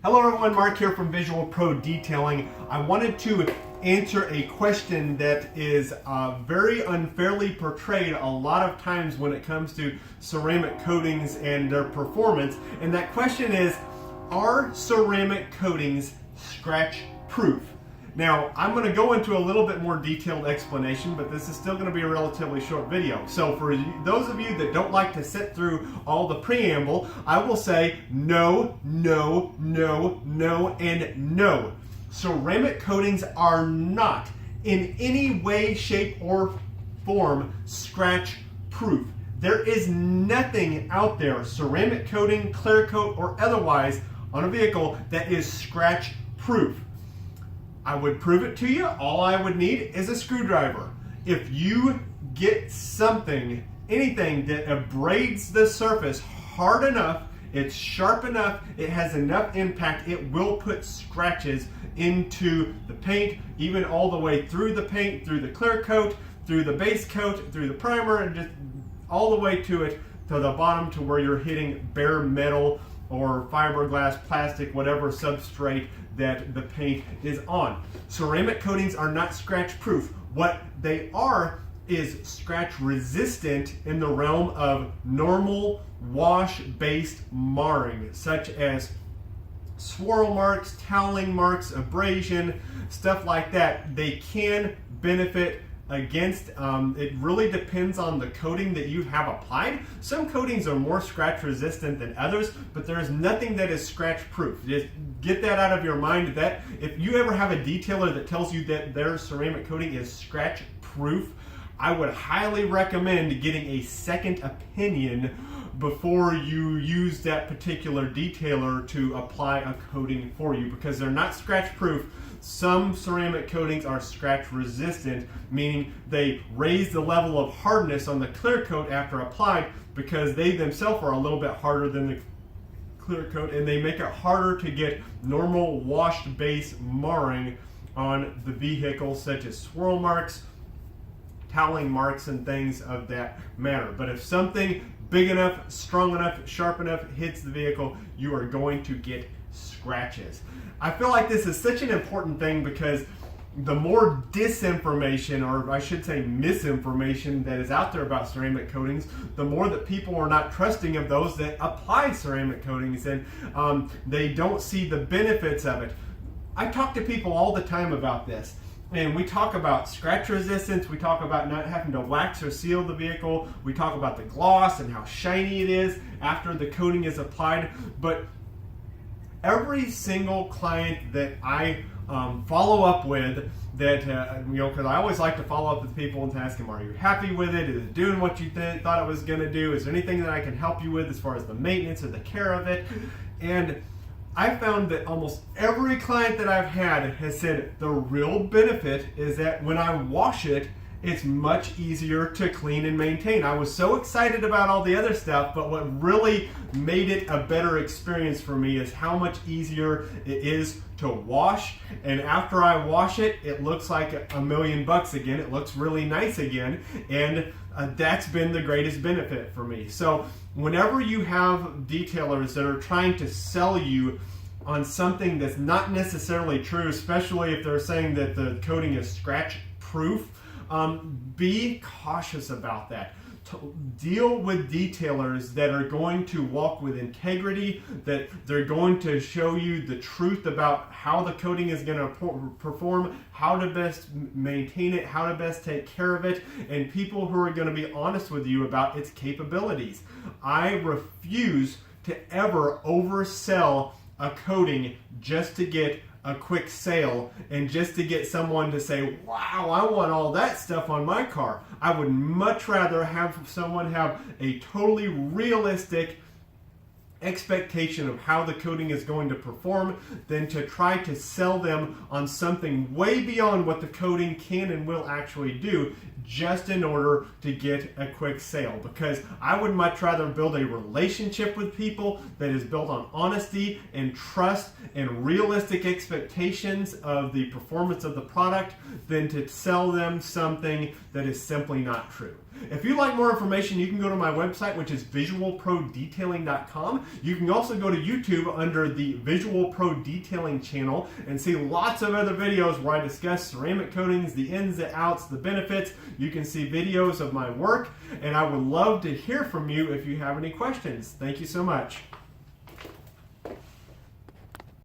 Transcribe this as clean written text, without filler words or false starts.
Hello everyone, Mark here from Visual Pro Detailing. I wanted to answer a question that is very unfairly portrayed a lot of times when it comes to ceramic coatings and their performance. And that question is, are ceramic coatings scratch proof? Now, I'm going to go into a little bit more detailed explanation, but this is still going to be a relatively short video. So for those of you that don't like to sit through all the preamble, I will say no, no, no, no, and no. Ceramic coatings are not in any way, shape, or form scratch proof. There is nothing out there, ceramic coating, clear coat, or otherwise, on a vehicle that is scratch proof. I would prove it to you. All I would need is a screwdriver. If you get something, anything that abrades the surface hard enough, it's sharp enough, it has enough impact, it will put scratches into the paint, even all the way through the paint, through the clear coat, through the base coat, through the primer, and just all the way to it, to the bottom, to where you're hitting bare metal or fiberglass, plastic, whatever substrate that the paint is on. Ceramic coatings are not scratch proof. What they are is scratch resistant in the realm of normal wash-based marring, such as swirl marks, toweling marks, abrasion, stuff like that. They can benefit against, it really depends on the coating that you have applied. Some coatings are more scratch resistant than others, but there is nothing that is scratch proof. Just get that out of your mind, that if you ever have a detailer that tells you that their ceramic coating is scratch proof, I would highly recommend getting a second opinion before you use that particular detailer to apply a coating for you, because they're not scratch proof. Some ceramic coatings are scratch resistant, meaning they raise the level of hardness on the clear coat after applied, because they themselves are a little bit harder than the clear coat, and they make it harder to get normal washed base marring on the vehicle, such as swirl marks, toweling marks, and things of that matter. But if something big enough, strong enough, sharp enough hits the vehicle, you are going to get scratches. I feel like this is such an important thing, because the more disinformation, or I should say misinformation, that is out there about ceramic coatings, the more that people are not trusting of those that apply ceramic coatings, and they don't see the benefits of it. I talk to people all the time about this. And we talk about scratch resistance, we talk about not having to wax or seal the vehicle, we talk about the gloss and how shiny it is after the coating is applied. But every single client that I follow up with, that because I always like to follow up with people and ask them, are you happy with it? Is it doing what you thought it was going to do? Is there anything that I can help you with as far as the maintenance or the care of it? And I found that almost every client that I've had has said the real benefit is that when I wash it, it's much easier to clean and maintain. I was so excited about all the other stuff, but what really made it a better experience for me is how much easier it is to wash. And after I wash it, it looks like $1,000,000 again. It looks really nice again. And that's been the greatest benefit for me. So whenever you have detailers that are trying to sell you on something that's not necessarily true, especially if they're saying that the coating is scratch proof, be cautious about that. Deal with detailers that are going to walk with integrity, that they're going to show you the truth about how the coating is going to perform, how to best maintain it, how to best take care of it, and people who are going to be honest with you about its capabilities. I refuse to ever oversell a coating just to get a quick sale and just to get someone to say, wow, I want all that stuff on my car. I would much rather have someone have a totally realistic expectation of how the coating is going to perform than to try to sell them on something way beyond what the coating can and will actually do, just in order to get a quick sale, because I would much rather build a relationship with people that is built on honesty and trust and realistic expectations of the performance of the product than to sell them something that is simply not true. If you'd like more information, you can go to my website, which is visualprodetailing.com. You can also go to YouTube under the Visual Pro Detailing channel and see lots of other videos where I discuss ceramic coatings, the ins, the outs, the benefits. You can see videos of my work, and I would love to hear from you if you have any questions. Thank you so much.